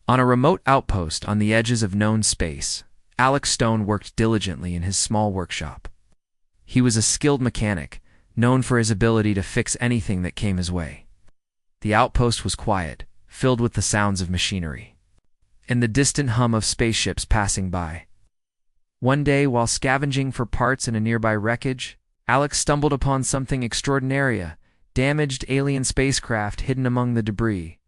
On a remote outpost on the edges of known space, Alex Stone worked diligently in his small workshop. He was a skilled mechanic, known for his ability to fix anything that came his way. The outpost was quiet, filled with the sounds of machinery and the distant hum of spaceships passing by. One day, while scavenging for parts in a nearby wreckage, Alex stumbled upon something extraordinary, a damaged alien spacecraft hidden among the debris.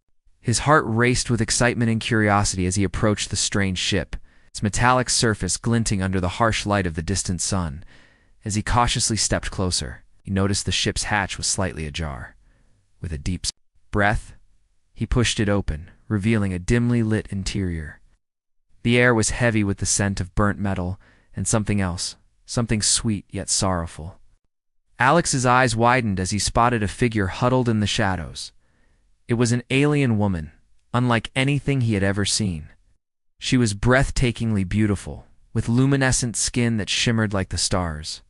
His heart raced with excitement and curiosity as he approached the strange ship, its metallic surface glinting under the harsh light of the distant sun. As he cautiously stepped closer, he noticed the ship's hatch was slightly ajar. With a deep breath, he pushed it open, revealing a dimly lit interior. The air was heavy with the scent of burnt metal and something else, something sweet yet sorrowful. Alex's eyes widened as he spotted a figure huddled in the shadows. It was an alien woman, unlike anything he had ever seen. She was breathtakingly beautiful, with luminescent skin that shimmered like the stars.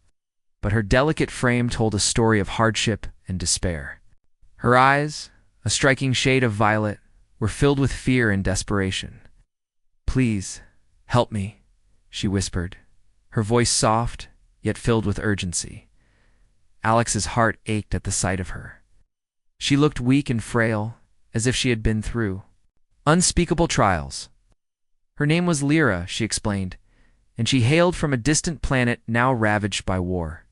But her delicate frame told a story of hardship and despair. Her eyes, a striking shade of violet, were filled with fear and desperation. "Please, help me," she whispered, her voice soft, yet filled with urgency. Alex's heart ached at the sight of her. She looked weak and frail, as if she had been through unspeakable trials. Her name was Lyra, she explained, and she hailed from a distant planet now ravaged by war.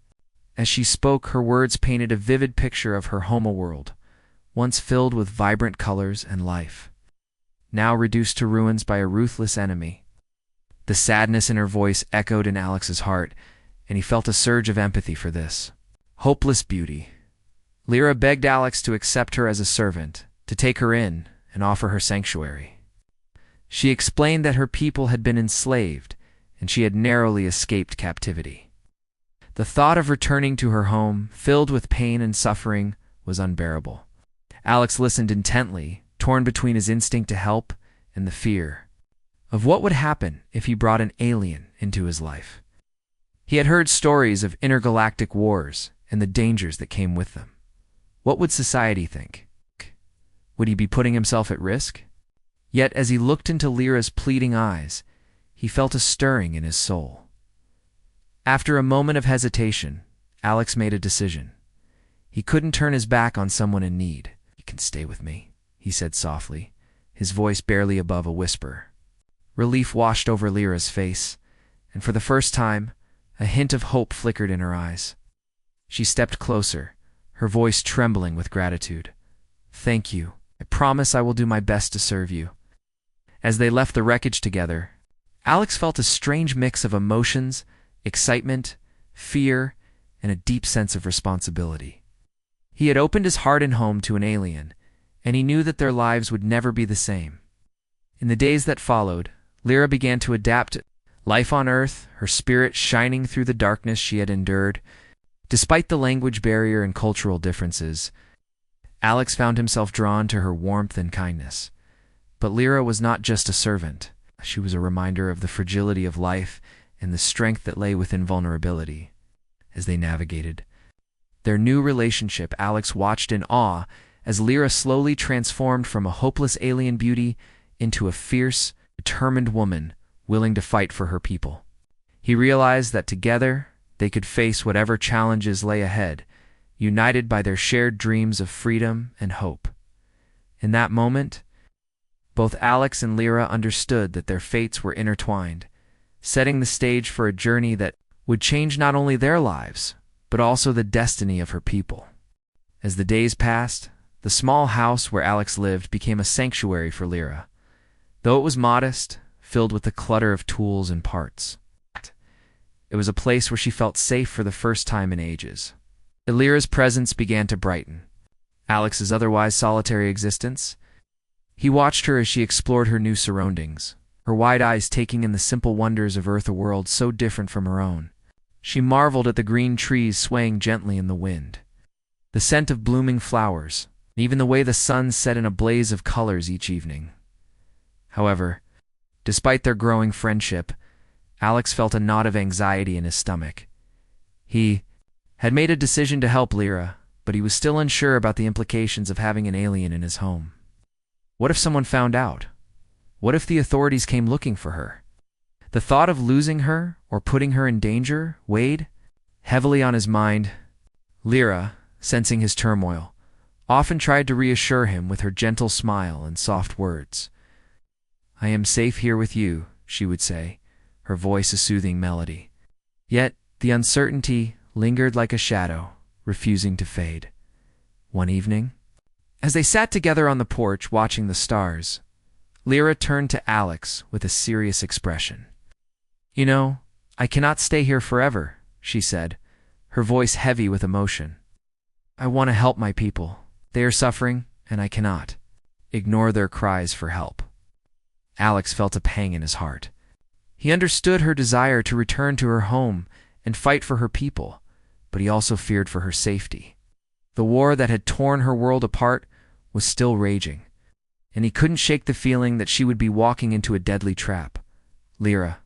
As she spoke, her words painted a vivid picture of her homeworld, once filled with vibrant colors and life, now reduced to ruins by a ruthless enemy. The sadness in her voice echoed in Alex's heart, and he felt a surge of empathy for this hopeless beauty. Lyra begged Alex to accept her as a servant, to take her in and offer her sanctuary. She explained that her people had been enslaved, and she had narrowly escaped captivity. The thought of returning to her home, filled with pain and suffering, was unbearable. Alex listened intently, torn between his instinct to help and the fear of what would happen if he brought an alien into his life. He had heard stories of intergalactic wars and the dangers that came with them. What would society think? Would he be putting himself at risk? Yet as he looked into Lyra's pleading eyes, he felt a stirring in his soul. After a moment of hesitation, Alex made a decision. He couldn't turn his back on someone in need. "You can stay with me," he said softly, his voice barely above a whisper. Relief washed over Lyra's face, and for the first time, a hint of hope flickered in her eyes. She stepped closer, her voice trembling with gratitude. "Thank you. I promise I will do my best to serve you." As they left the wreckage together, Alex felt a strange mix of emotions, excitement, fear, and a deep sense of responsibility. He had opened his heart and home to an alien, and he knew that their lives would never be the same. In the days that followed, Lyra began to adapt to life on Earth, her spirit shining through the darkness she had endured. Despite the language barrier and cultural differences, Alex found himself drawn to her warmth and kindness. But Lyra was not just a servant. She was a reminder of the fragility of life and the strength that lay within vulnerability. As they navigated their new relationship, Alex watched in awe as Lyra slowly transformed from a hopeless alien beauty into a fierce, determined woman willing to fight for her people. He realized that together they could face whatever challenges lay ahead, united by their shared dreams of freedom and hope. In that moment, both Alex and Lyra understood that their fates were intertwined, setting the stage for a journey that would change not only their lives, but also the destiny of her people. As the days passed, the small house where Alex lived became a sanctuary for Lyra. Though it was modest, filled with the clutter of tools and parts, it was a place where she felt safe for the first time in ages. Lyra's presence began to brighten Alex's otherwise solitary existence. He watched her as she explored her new surroundings, her wide eyes taking in the simple wonders of Earth, a world so different from her own. She marveled at the green trees swaying gently in the wind, the scent of blooming flowers, and even the way the sun set in a blaze of colors each evening. However, despite their growing friendship, Alex felt a knot of anxiety in his stomach. He had made a decision to help Lyra, but he was still unsure about the implications of having an alien in his home. What if someone found out? What if the authorities came looking for her? The thought of losing her or putting her in danger weighed heavily on his mind. Lyra, sensing his turmoil, often tried to reassure him with her gentle smile and soft words. "I am safe here with you," she would say, her voice a soothing melody. Yet the uncertainty lingered like a shadow, refusing to fade. One evening, as they sat together on the porch watching the stars, Lyra turned to Alex with a serious expression. "You know, I cannot stay here forever," she said, her voice heavy with emotion. "I want to help my people. They are suffering, and I cannot ignore their cries for help." Alex felt a pang in his heart. He understood her desire to return to her home and fight for her people, but he also feared for her safety. The war that had torn her world apart was still raging, and he couldn't shake the feeling that she would be walking into a deadly trap. "Lyra,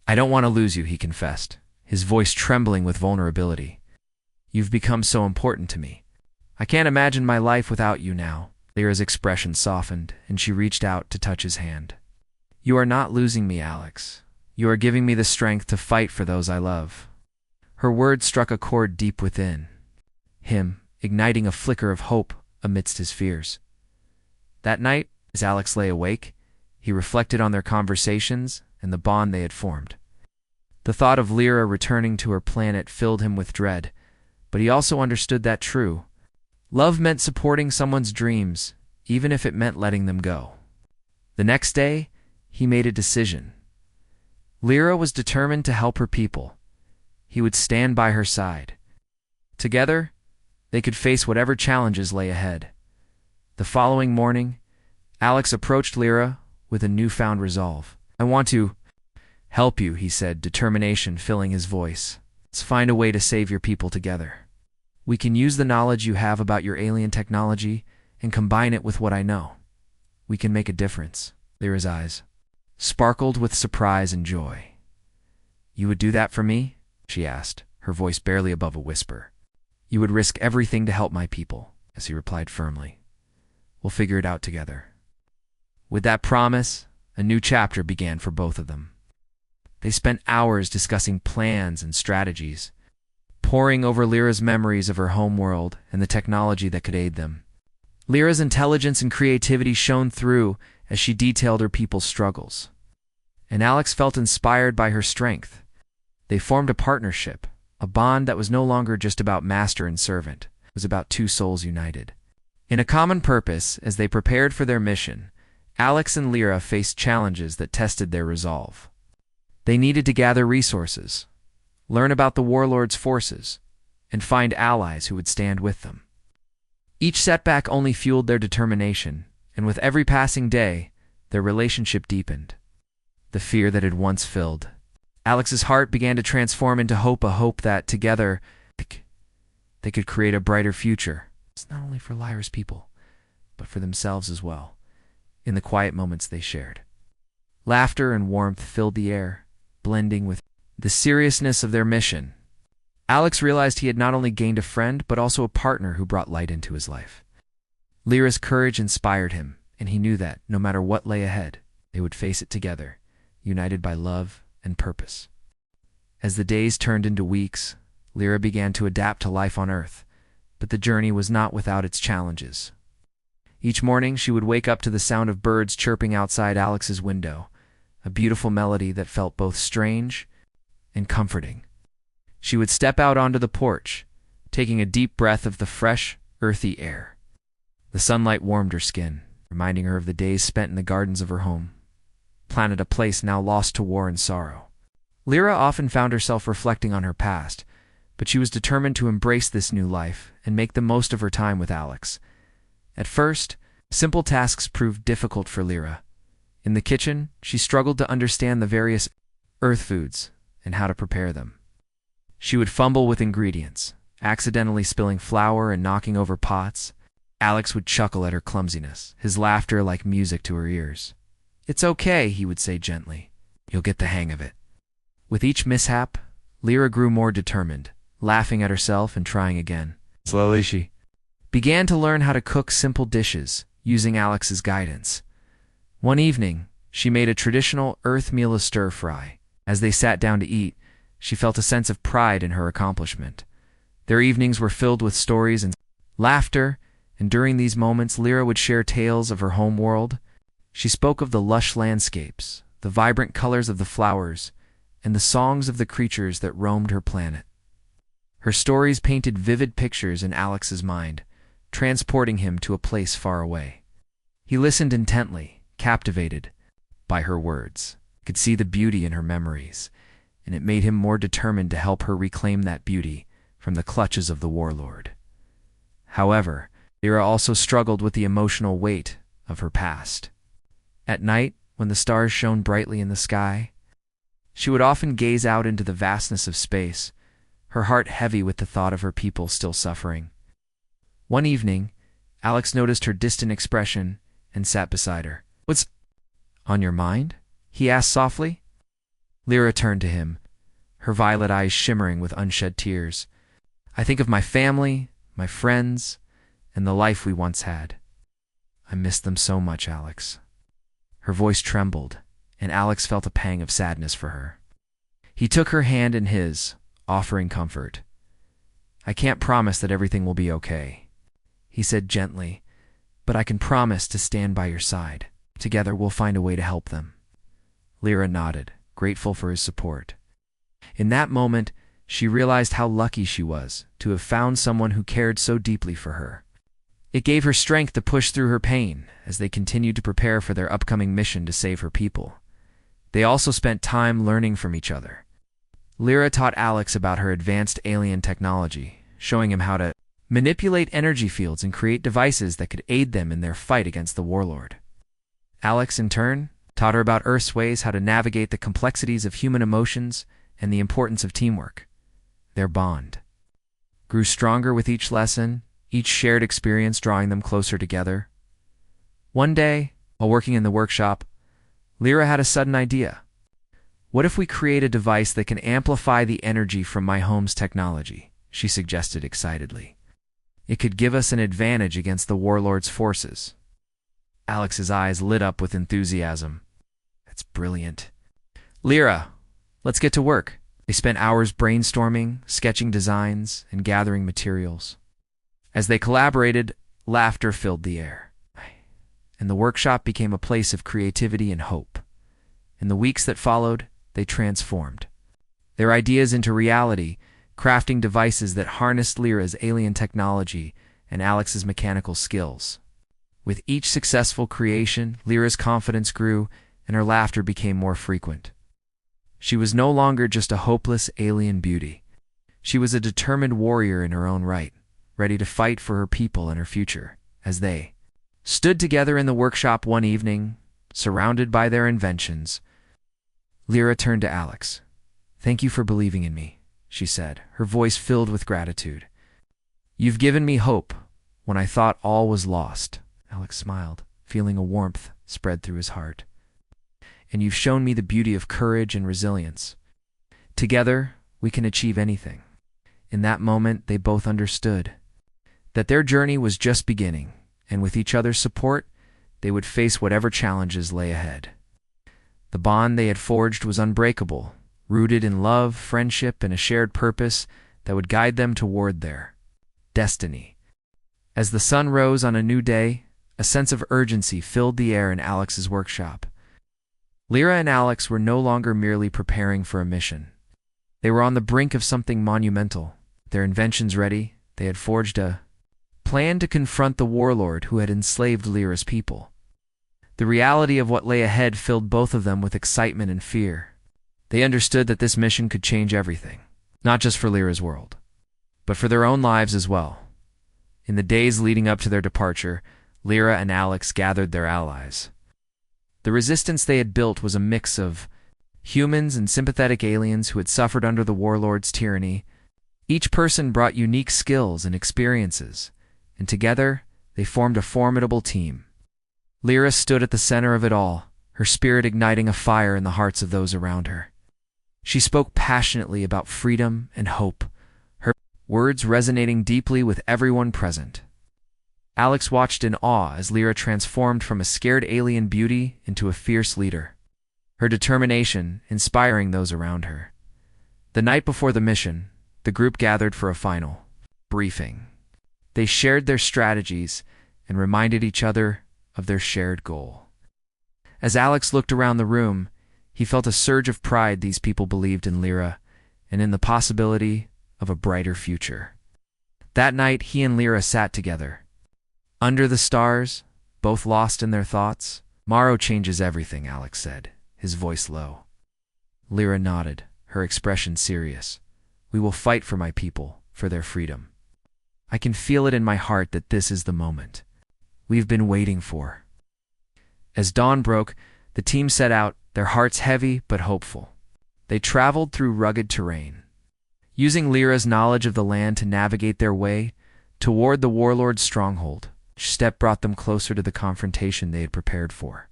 I don't want to lose you," he confessed, his voice trembling with vulnerability. "You've become so important to me. I can't imagine my life without you now." Lyra's expression softened, and she reached out to touch his hand. "You are not losing me, Alex. You are giving me the strength to fight for those I love." Her words struck a chord deep within him, igniting a flicker of hope amidst his fears. That night, as Alex lay awake, he reflected on their conversations and the bond they had formed. The thought of Lyra returning to her planet filled him with dread, but he also understood that true love meant supporting someone's dreams, even if it meant letting them go. The next day, he made a decision. Lyra was determined to help her people. He would stand by her side. Together, they could face whatever challenges lay ahead. The following morning, Alex approached Lyra with a newfound resolve. "I want to help you," he said, determination filling his voice. "Let's find a way to save your people together. We can use the knowledge you have about your alien technology and combine it with what I know. We can make a difference." Lyra's eyes sparkled with surprise and joy. "You would do that for me?" she asked, her voice barely above a whisper. "You would risk everything to help my people," as he replied firmly. "We'll figure it out together." With that promise, a new chapter began for both of them. They spent hours discussing plans and strategies, poring over Lyra's memories of her home world and the technology that could aid them. Lyra's intelligence and creativity shone through as she detailed her people's struggles, and Alex felt inspired by her strength. They formed a partnership, a bond that was no longer just about master and servant. It was about two souls united in a common purpose. As they prepared for their mission, Alex and Lyra faced challenges that tested their resolve. They needed to gather resources, learn about the warlord's forces, and find allies who would stand with them. Each setback only fueled their determination, and with every passing day, their relationship deepened. The fear that had once filled Alex's heart began to transform into hope, a hope that, together, they could create a brighter future. It's not only for Lyra's people, but for themselves as well. In the quiet moments they shared, laughter and warmth filled the air, blending with the seriousness of their mission. Alex realized he had not only gained a friend, but also a partner who brought light into his life. Lyra's courage inspired him, and he knew that, no matter what lay ahead, they would face it together, united by love and purpose. As the days turned into weeks, Lyra began to adapt to life on Earth, but the journey was not without its challenges. Each morning, she would wake up to the sound of birds chirping outside Alex's window, a beautiful melody that felt both strange and comforting. She would step out onto the porch, taking a deep breath of the fresh, earthy air. The sunlight warmed her skin, reminding her of the days spent in the gardens of her home planet, a place now lost to war and sorrow. Lyra often found herself reflecting on her past, but she was determined to embrace this new life and make the most of her time with Alex. At first, simple tasks proved difficult for Lyra. In the kitchen, she struggled to understand the various earth foods and how to prepare them. She would fumble with ingredients, accidentally spilling flour and knocking over pots. Alex would chuckle at her clumsiness, his laughter like music to her ears. "It's okay," he would say gently. "You'll get the hang of it." With each mishap, Lyra grew more determined, laughing at herself and trying again. Slowly she began to learn how to cook simple dishes, using Alex's guidance. One evening, She made a traditional earth meal of stir-fry. As they sat down to eat, she felt a sense of pride in her accomplishment. Their evenings were filled with stories and laughter, and during these moments Lyra would share tales of her home world. She spoke of the lush landscapes, the vibrant colors of the flowers, and the songs of the creatures that roamed her planet. Her stories painted vivid pictures in Alex's mind, transporting him to a place far away. He listened intently, captivated by her words. He could see the beauty in her memories, and it made him more determined to help her reclaim that beauty from the clutches of the warlord. However, Lyra also struggled with the emotional weight of her past. At night, when the stars shone brightly in the sky, she would often gaze out into the vastness of space, her heart heavy with the thought of her people still suffering. One evening, Alex noticed her distant expression and sat beside her. "What's on your mind?" he asked softly. Lyra turned to him, her violet eyes shimmering with unshed tears. "I think of my family, my friends, and the life we once had. I miss them so much, Alex." Her voice trembled, and Alex felt a pang of sadness for her. He took her hand in his, offering comfort. "I can't promise that everything will be okay," he said gently, "but I can promise to stand by your side. Together we'll find a way to help them." Lyra nodded, grateful for his support. In that moment, she realized how lucky she was to have found someone who cared so deeply for her. It gave her strength to push through her pain as they continued to prepare for their upcoming mission to save her people. They also spent time learning from each other. Lyra taught Alex about her advanced alien technology, showing him how to manipulate energy fields and create devices that could aid them in their fight against the warlord. Alex, in turn, taught her about Earth's ways, how to navigate the complexities of human emotions and the importance of teamwork. Their bond grew stronger with each lesson, each shared experience drawing them closer together. One day, while working in the workshop, Lyra had a sudden idea. "What if we create a device that can amplify the energy from my home's technology?" she suggested excitedly. "It could give us an advantage against the warlord's forces." Alex's eyes lit up with enthusiasm. "That's brilliant. Lyra, let's get to work." They spent hours brainstorming, sketching designs, and gathering materials. As they collaborated, laughter filled the air, and the workshop became a place of creativity and hope. In the weeks that followed, they transformed their ideas into reality, crafting devices that harnessed Lyra's alien technology and Alex's mechanical skills. With each successful creation, Lyra's confidence grew and her laughter became more frequent. She was no longer just a hopeless alien beauty. She was a determined warrior in her own right, ready to fight for her people and her future. As they stood together in the workshop one evening, surrounded by their inventions, Lyra turned to Alex. "Thank you for believing in me," she said, her voice filled with gratitude. "You've given me hope when I thought all was lost." Alex smiled, feeling a warmth spread through his heart. "And you've shown me the beauty of courage and resilience. Together, we can achieve anything." In that moment, they both understood that their journey was just beginning, and with each other's support, they would face whatever challenges lay ahead. The bond they had forged was unbreakable, rooted in love, friendship, and a shared purpose that would guide them toward their destiny. As the sun rose on a new day, a sense of urgency filled the air in Alex's workshop. Lyra and Alex were no longer merely preparing for a mission. They were on the brink of something monumental. Their inventions ready, they had forged a plan to confront the warlord who had enslaved Lyra's people. The reality of what lay ahead filled both of them with excitement and fear. They understood that this mission could change everything, not just for Lyra's world, but for their own lives as well. In the days leading up to their departure, Lyra and Alex gathered their allies. The resistance they had built was a mix of humans and sympathetic aliens who had suffered under the warlord's tyranny. Each person brought unique skills and experiences, and together they formed a formidable team. Lyra stood at the center of it all, her spirit igniting a fire in the hearts of those around her. She spoke passionately about freedom and hope, her words resonating deeply with everyone present. Alex watched in awe as Lyra transformed from a scared alien beauty into a fierce leader, her determination inspiring those around her. The night before the mission, the group gathered for a final briefing. They shared their strategies and reminded each other of their shared goal. As Alex looked around the room, he felt a surge of pride. These people believed in Lyra and in the possibility of a brighter future. That night, he and Lyra sat together, under the stars, both lost in their thoughts. "Tomorrow changes everything," Alex said, his voice low. Lyra nodded, her expression serious. "We will fight for my people, for their freedom. I can feel it in my heart that this is the moment we've been waiting for." As dawn broke, the team set out, their hearts heavy but hopeful. They traveled through rugged terrain, using Lyra's knowledge of the land to navigate their way toward the warlord's stronghold. Each step brought them closer to the confrontation they had prepared for.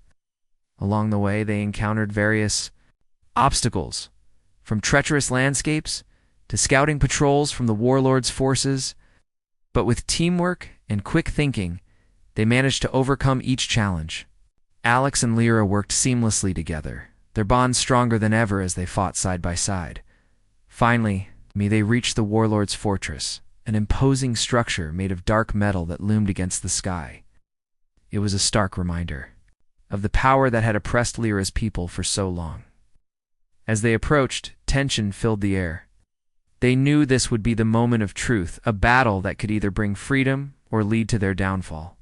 Along the way, they encountered various obstacles, from treacherous landscapes to scouting patrols from the warlord's forces. But with teamwork and quick thinking, they managed to overcome each challenge. Alex and Lyra worked seamlessly together, their bond stronger than ever as they fought side by side. Finally, they reached the warlord's fortress, an imposing structure made of dark metal that loomed against the sky. It was a stark reminder of the power that had oppressed Lyra's people for so long. As they approached, tension filled the air. They knew this would be the moment of truth, a battle that could either bring freedom or lead to their downfall.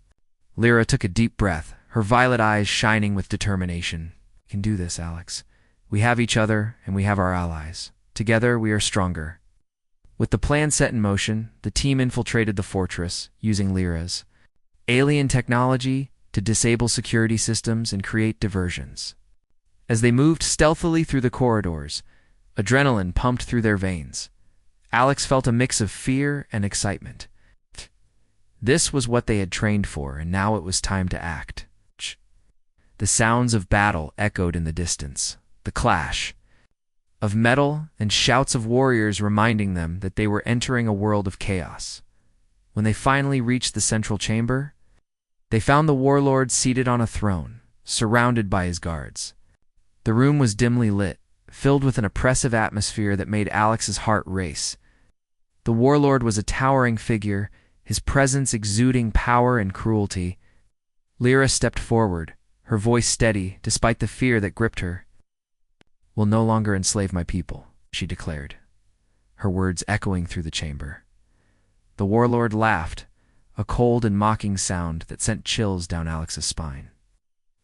Lyra took a deep breath, her violet eyes shining with determination. "We can do this, Alex. We have each other, and we have our allies. Together, we are stronger." With the plan set in motion, the team infiltrated the fortress, using Lyra's alien technology to disable security systems and create diversions. As they moved stealthily through the corridors, adrenaline pumped through their veins. Alex felt a mix of fear and excitement. This was what they had trained for, and now it was time to act. The sounds of battle echoed in the distance, the clash of metal and shouts of warriors reminding them that they were entering a world of chaos. When they finally reached the central chamber, they found the warlord seated on a throne, surrounded by his guards. The room was dimly lit, filled with an oppressive atmosphere that made Alex's heart race. The warlord was a towering figure, his presence exuding power and cruelty. Lyra stepped forward, her voice steady despite the fear that gripped her. "Will no longer enslave my people," she declared, her words echoing through the chamber. The warlord laughed, a cold and mocking sound that sent chills down Alex's spine.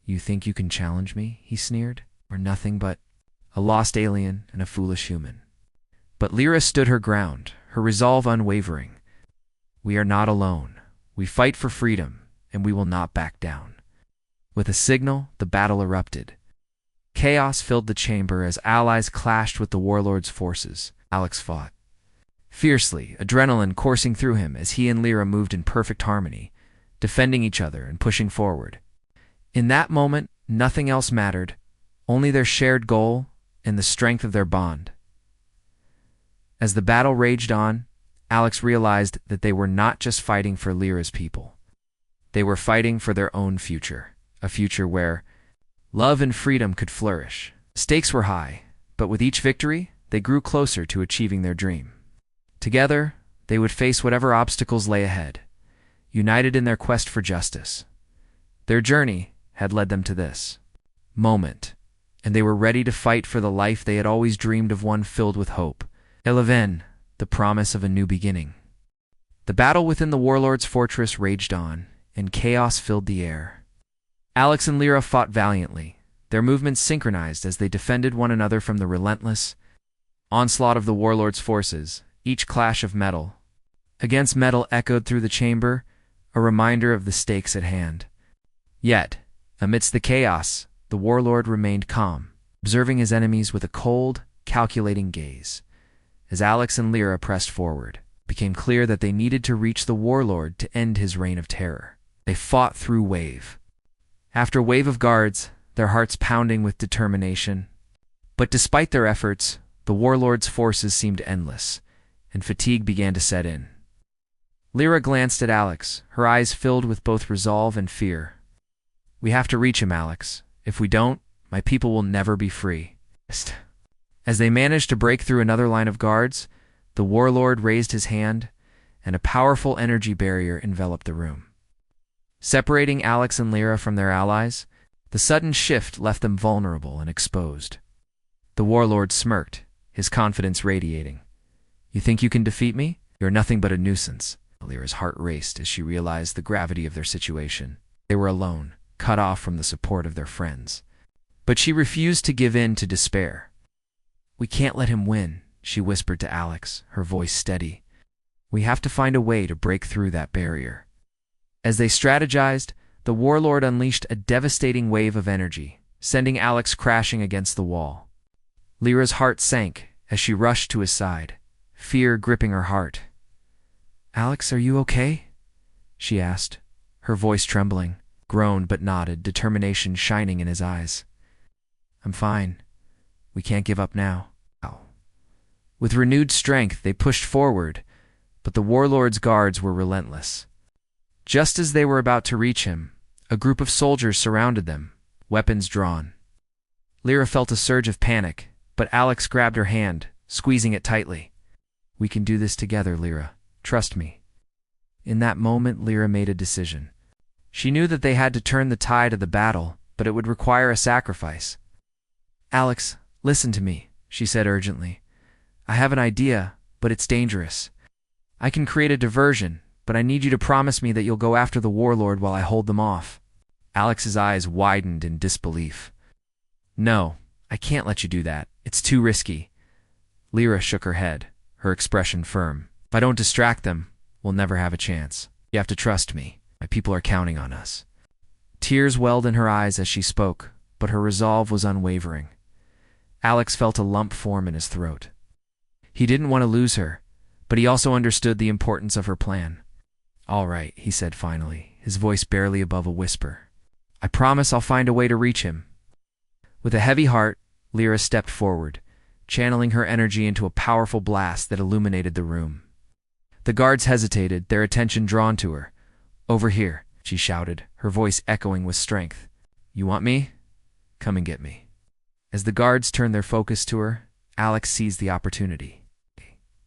"You think you can challenge me?" he sneered. "We're nothing but a lost alien and a foolish human." But Lyra stood her ground, her resolve unwavering. "We are not alone. We fight for freedom, and we will not back down." With a signal, the battle erupted. Chaos filled the chamber as allies clashed with the warlord's forces. Alex fought fiercely, adrenaline coursing through him as he and Lyra moved in perfect harmony, defending each other and pushing forward. In that moment, nothing else mattered, only their shared goal and the strength of their bond. As the battle raged on, Alex realized that they were not just fighting for Lyra's people. They were fighting for their own future, a future where love and freedom could flourish. Stakes were high, but with each victory, they grew closer to achieving their dream. Together, they would face whatever obstacles lay ahead, united in their quest for justice. Their journey had led them to this moment, and they were ready to fight for the life they had always dreamed of, one filled with hope. Eleven, the promise of a new beginning. The battle within the warlord's fortress raged on, and chaos filled the air. Alex and Lyra fought valiantly, their movements synchronized as they defended one another from the relentless onslaught of the warlord's forces. Each clash of metal against metal echoed through the chamber, a reminder of the stakes at hand. Yet, amidst the chaos, the warlord remained calm, observing his enemies with a cold, calculating gaze. As Alex and Lyra pressed forward, it became clear that they needed to reach the warlord to end his reign of terror. They fought through wave after wave of guards, their hearts pounding with determination. But despite their efforts, the warlord's forces seemed endless, and fatigue began to set in. Lyra glanced at Alex, her eyes filled with both resolve and fear. "We have to reach him, Alex. If we don't, my people will never be free." As they managed to break through another line of guards, the warlord raised his hand, and a powerful energy barrier enveloped the room. Separating Alex and Lyra from their allies, the sudden shift left them vulnerable and exposed. The warlord smirked, his confidence radiating. "You think you can defeat me? You're nothing but a nuisance." Lyra's heart raced as she realized the gravity of their situation. They were alone, cut off from the support of their friends. But she refused to give in to despair. "We can't let him win," she whispered to Alex, her voice steady. "We have to find a way to break through that barrier." As they strategized, the warlord unleashed a devastating wave of energy, sending Alex crashing against the wall. Lyra's heart sank as she rushed to his side, fear gripping her heart. "Alex, are you okay?" she asked, her voice trembling, groaned but nodded, determination shining in his eyes. "I'm fine. We can't give up now." With renewed strength, they pushed forward, but the warlord's guards were relentless. Just as they were about to reach him, a group of soldiers surrounded them, weapons drawn. Lyra felt a surge of panic, but Alex grabbed her hand, squeezing it tightly. "We can do this together, Lyra. Trust me." In that moment, Lyra made a decision. She knew that they had to turn the tide of the battle, but it would require a sacrifice. "Alex, listen to me," she said urgently. "I have an idea, but it's dangerous. I can create a diversion, but I need you to promise me that you'll go after the warlord while I hold them off." Alex's eyes widened in disbelief. "No, I can't let you do that. It's too risky." Lyra shook her head, her expression firm. "If I don't distract them, we'll never have a chance. You have to trust me. My people are counting on us." Tears welled in her eyes as she spoke, but her resolve was unwavering. Alex felt a lump form in his throat. He didn't want to lose her, but he also understood the importance of her plan. "All right," he said finally, his voice barely above a whisper. "I promise I'll find a way to reach him." With a heavy heart, Lyra stepped forward, channeling her energy into a powerful blast that illuminated the room. The guards hesitated, their attention drawn to her. "Over here," she shouted, her voice echoing with strength. "You want me? Come and get me." As the guards turned their focus to her, Alex seized the opportunity.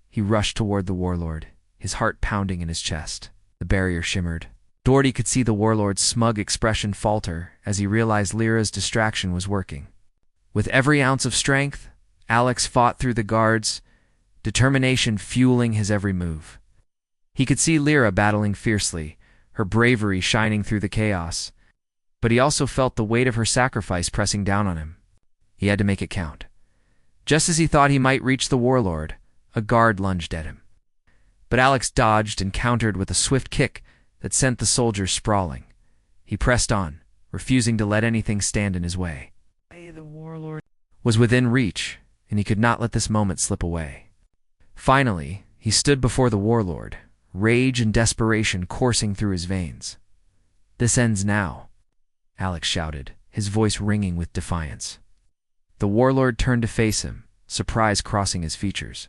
He rushed toward the warlord, his heart pounding in his chest. The barrier shimmered. Doherty could see the warlord's smug expression falter as he realized Lyra's distraction was working. With every ounce of strength, Alex fought through the guards, determination fueling his every move. He could see Lyra battling fiercely, her bravery shining through the chaos, but he also felt the weight of her sacrifice pressing down on him. He had to make it count. Just as he thought he might reach the warlord, a guard lunged at him. But Alex dodged and countered with a swift kick that sent the soldier sprawling. He pressed on, refusing to let anything stand in his way. The warlord was within reach, and he could not let this moment slip away. Finally, he stood before the warlord, rage and desperation coursing through his veins. "This ends now," Alex shouted, his voice ringing with defiance. The warlord turned to face him, surprise crossing his features.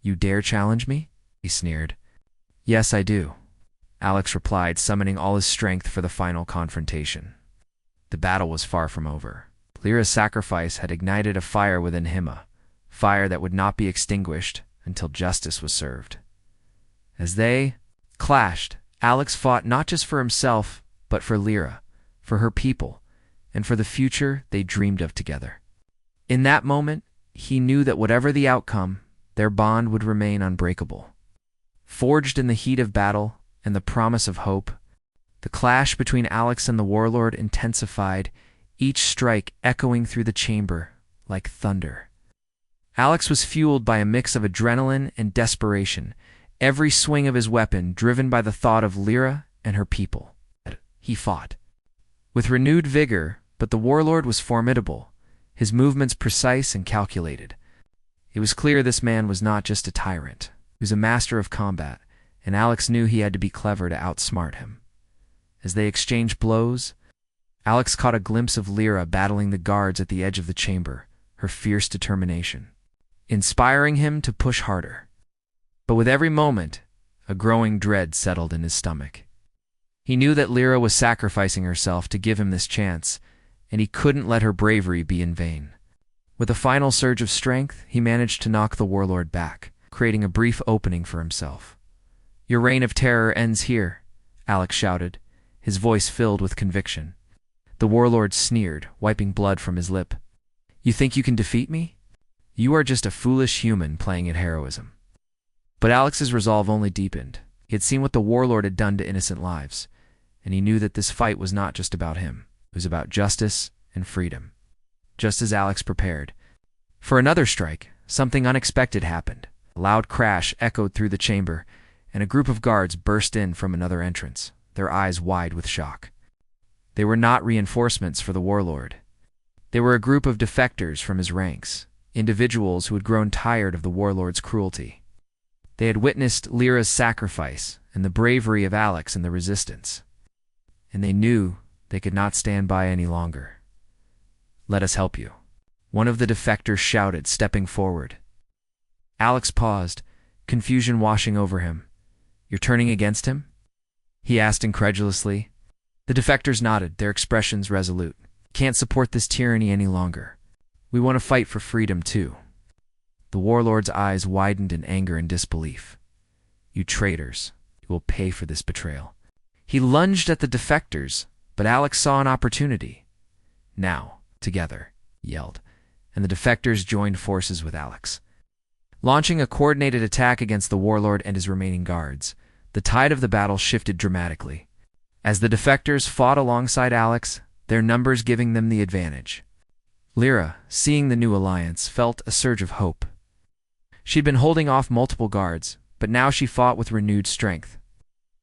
"You dare challenge me?" he sneered. "Yes, I do," Alex replied, summoning all his strength for the final confrontation. The battle was far from over. Lyra's sacrifice had ignited a fire within him, a fire that would not be extinguished until justice was served. As they clashed, Alex fought not just for himself, but for Lyra, for her people, and for the future they dreamed of together. In that moment, he knew that whatever the outcome, their bond would remain unbreakable. Forged in the heat of battle and the promise of hope, the clash between Alex and the warlord intensified, each strike echoing through the chamber like thunder. Alex was fueled by a mix of adrenaline and desperation, every swing of his weapon driven by the thought of Lyra and her people. He fought with renewed vigor, but the warlord was formidable, his movements precise and calculated. It was clear this man was not just a tyrant. He was a master of combat, and Alex knew he had to be clever to outsmart him. As they exchanged blows, Alex caught a glimpse of Lyra battling the guards at the edge of the chamber, her fierce determination, inspiring him to push harder. But with every moment, A growing dread settled in his stomach. He knew that Lyra was sacrificing herself to give him this chance, and he couldn't let her bravery be in vain. With a final surge of strength, he managed to knock the warlord back, creating a brief opening for himself. "Your reign of terror ends here," Alex shouted, his voice filled with conviction. The warlord sneered, wiping blood from his lip. "You think you can defeat me? You are just a foolish human playing at heroism." But Alex's resolve only deepened. He had seen what the warlord had done to innocent lives, and he knew that this fight was not just about him. It was about justice and freedom. Just as Alex prepared for another strike, something unexpected happened. A loud crash echoed through the chamber, and a group of guards burst in from another entrance, their eyes wide with shock. They were not reinforcements for the warlord. They were a group of defectors from his ranks, individuals who had grown tired of the warlord's cruelty. They had witnessed Lyra's sacrifice and the bravery of Alex and the resistance, and they knew they could not stand by any longer. "Let us help you," one of the defectors shouted, stepping forward. Alex paused, confusion washing over him. "You're turning against him?" he asked incredulously. The defectors nodded, their expressions resolute. "Can't support this tyranny any longer. We want to fight for freedom too." The warlord's eyes widened in anger and disbelief. "You traitors, you will pay for this betrayal." He lunged at the defectors, but Alex saw an opportunity. "Now, together," he yelled, and the defectors joined forces with Alex. Launching a coordinated attack against the warlord and his remaining guards, the tide of the battle shifted dramatically. As the defectors fought alongside Alex, their numbers giving them the advantage. Lyra, seeing the new alliance, felt a surge of hope. She'd been holding off multiple guards, but now she fought with renewed strength.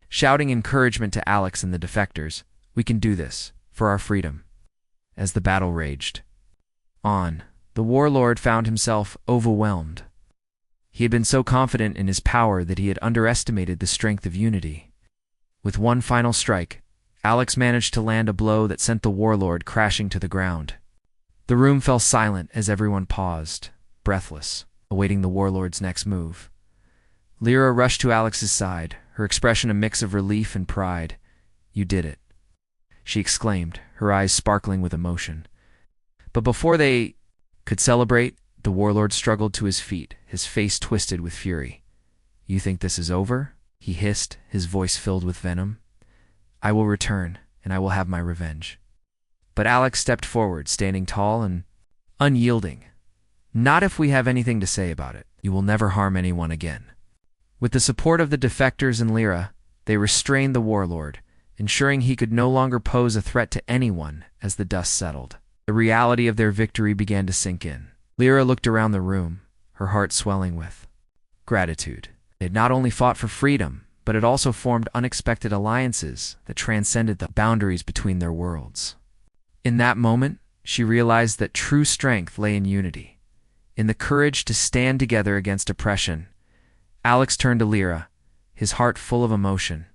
Shouting encouragement to Alex and the defectors, "We can do this, for our freedom." As the battle raged on, the warlord found himself overwhelmed. He had been so confident in his power that he had underestimated the strength of unity. With one final strike, Alex managed to land a blow that sent the warlord crashing to the ground. The room fell silent as everyone paused, breathless, awaiting the warlord's next move. Lyra rushed to Alex's side, her expression a mix of relief and pride. "You did it," she exclaimed, her eyes sparkling with emotion. But before they could celebrate, the warlord struggled to his feet, his face twisted with fury. "You think this is over?" he hissed, his voice filled with venom. "I will return, and I will have my revenge." But Alex stepped forward, standing tall and unyielding. "Not if we have anything to say about it. You will never harm anyone again." With the support of the defectors and Lyra, they restrained the warlord, ensuring he could no longer pose a threat to anyone as the dust settled. The reality of their victory began to sink in. Lyra looked around the room, her heart swelling with gratitude. They had not only fought for freedom, but had also formed unexpected alliances that transcended the boundaries between their worlds. In that moment, she realized that true strength lay in unity, in the courage to stand together against oppression. Alex turned to Lyra, his heart full of emotion.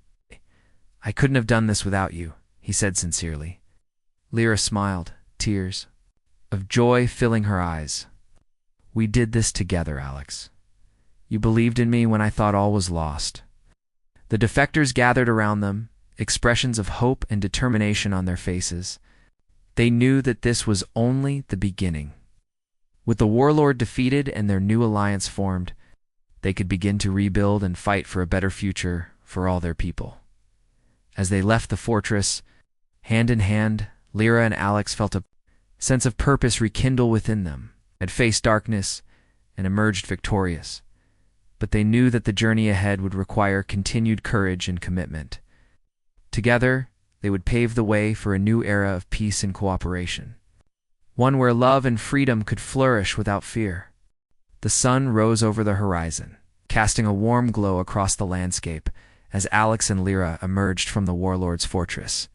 "I couldn't have done this without you," he said sincerely. Lyra smiled, tears of joy filling her eyes. "We did this together, Alex. You believed in me when I thought all was lost." The defectors gathered around them, expressions of hope and determination on their faces. They knew that this was only the beginning. With the warlord defeated and their new alliance formed, they could begin to rebuild and fight for a better future for all their people. As they left the fortress, hand in hand, Lyra and Alex felt a sense of purpose rekindle within them, had faced darkness and emerged victorious. But they knew that the journey ahead would require continued courage and commitment. Together, they would pave the way for a new era of peace and cooperation, one where love and freedom could flourish without fear. The sun rose over the horizon, casting a warm glow across the landscape as Alex and Lyra emerged from the warlord's fortress,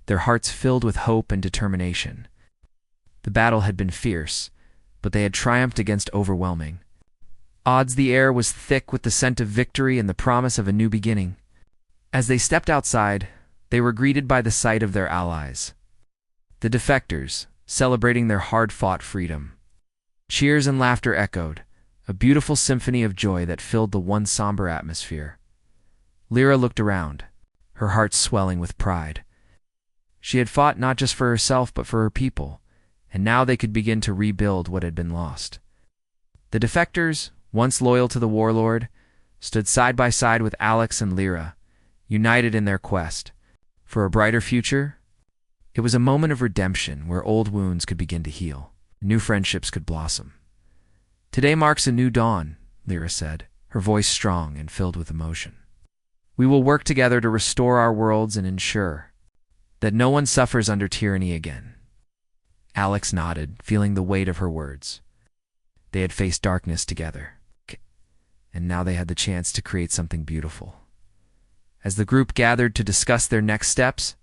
their hearts filled with hope and determination. The battle had been fierce, but they had triumphed against overwhelming odds. The air was thick with the scent of victory and the promise of a new beginning. As they stepped outside, they were greeted by the sight of their allies, the defectors, celebrating their hard-fought freedom. Cheers and laughter echoed, a beautiful symphony of joy that filled the once somber atmosphere. Lyra looked around, her heart swelling with pride. She had fought not just for herself but for her people, and now they could begin to rebuild what had been lost. The defectors, once loyal to the warlord, stood side by side with Alex and Lyra, united in their quest for a brighter future. It was a moment of redemption where old wounds could begin to heal, new friendships could blossom. "Today marks a new dawn," Lyra said, her voice strong and filled with emotion. "We will work together to restore our worlds and ensure that no one suffers under tyranny again." Alex nodded, feeling the weight of her words. They had faced darkness together, and now they had the chance to create something beautiful. As the group gathered to discuss their next steps,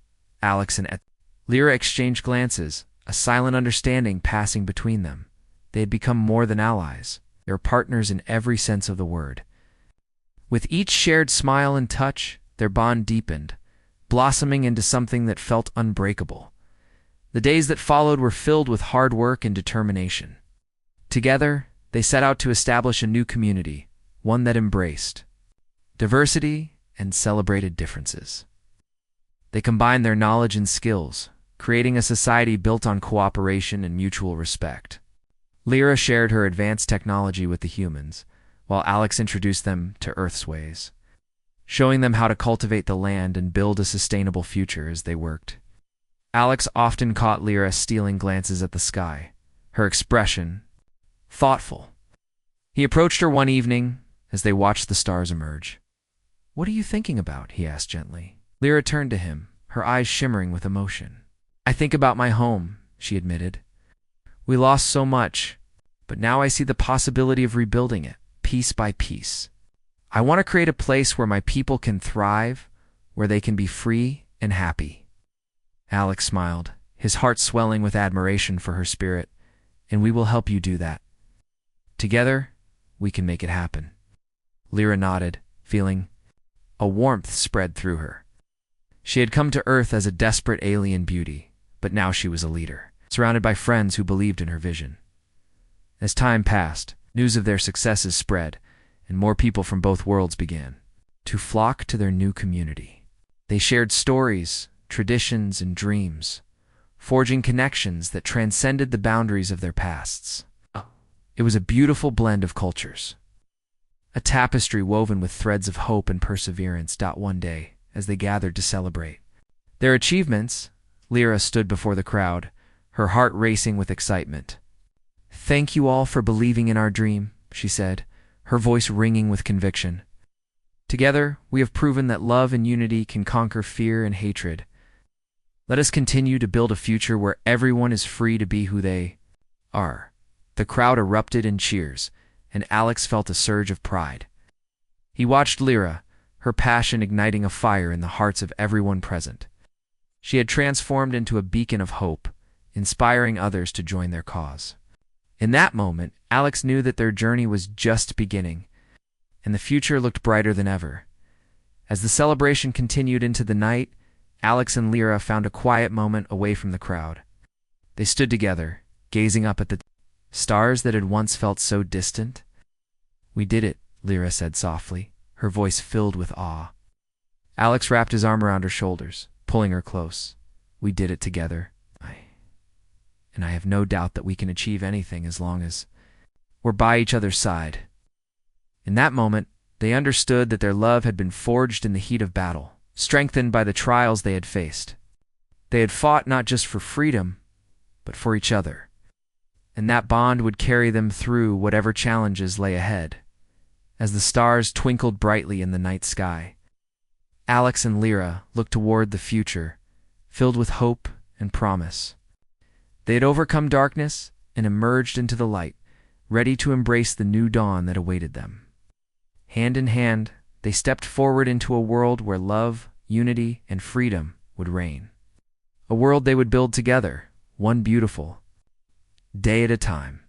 Alex and Lyra exchanged glances, a silent understanding passing between them. They had become more than allies. They were partners in every sense of the word. With each shared smile and touch, their bond deepened, blossoming into something that felt unbreakable. The days that followed were filled with hard work and determination. Together, they set out to establish a new community, one that embraced diversity and celebrated differences. They combined their knowledge and skills, creating a society built on cooperation and mutual respect. Lyra shared her advanced technology with the humans, while Alex introduced them to Earth's ways, showing them how to cultivate the land and build a sustainable future as they worked. Alex often caught Lyra stealing glances at the sky, her expression thoughtful. He approached her one evening as they watched the stars emerge. "What are you thinking about?" he asked gently. Lyra turned to him, her eyes shimmering with emotion. "I think about my home," she admitted. "We lost so much, but now I see the possibility of rebuilding it, piece by piece. I want to create a place where my people can thrive, where they can be free and happy." Alex smiled, his heart swelling with admiration for her spirit. "And we will help you do that. Together, we can make it happen." Lyra nodded, feeling a warmth spread through her. She had come to Earth as a desperate alien beauty, but now she was a leader, surrounded by friends who believed in her vision. As time passed, news of their successes spread, and more people from both worlds began to flock to their new community. They shared stories, traditions, and dreams, forging connections that transcended the boundaries of their pasts. It was a beautiful blend of cultures, a tapestry woven with threads of hope and perseverance. One day, as they gathered to celebrate their achievements, Lyra stood before the crowd, her heart racing with excitement. "Thank you all for believing in our dream," she said, her voice ringing with conviction. "Together, we have proven that love and unity can conquer fear and hatred. Let us continue to build a future where everyone is free to be who they are." The crowd erupted in cheers, and Alex felt a surge of pride. He watched Lyra, her passion igniting a fire in the hearts of everyone present. She had transformed into a beacon of hope, inspiring others to join their cause. In that moment, Alex knew that their journey was just beginning, and the future looked brighter than ever. As the celebration continued into the night, Alex and Lyra found a quiet moment away from the crowd. They stood together, gazing up at the stars that had once felt so distant. "We did it," Lyra said softly, her voice filled with awe. Alex wrapped his arm around her shoulders, pulling her close. "We did it together. And I have no doubt that we can achieve anything as long as we're by each other's side." In that moment, they understood that their love had been forged in the heat of battle, strengthened by the trials they had faced. They had fought not just for freedom, but for each other, and that bond would carry them through whatever challenges lay ahead. As the stars twinkled brightly in the night sky, Alex and Lyra looked toward the future, filled with hope and promise. They had overcome darkness and emerged into the light, ready to embrace the new dawn that awaited them. Hand in hand, they stepped forward into a world where love, unity, and freedom would reign. A world they would build together, one beautiful day at a time.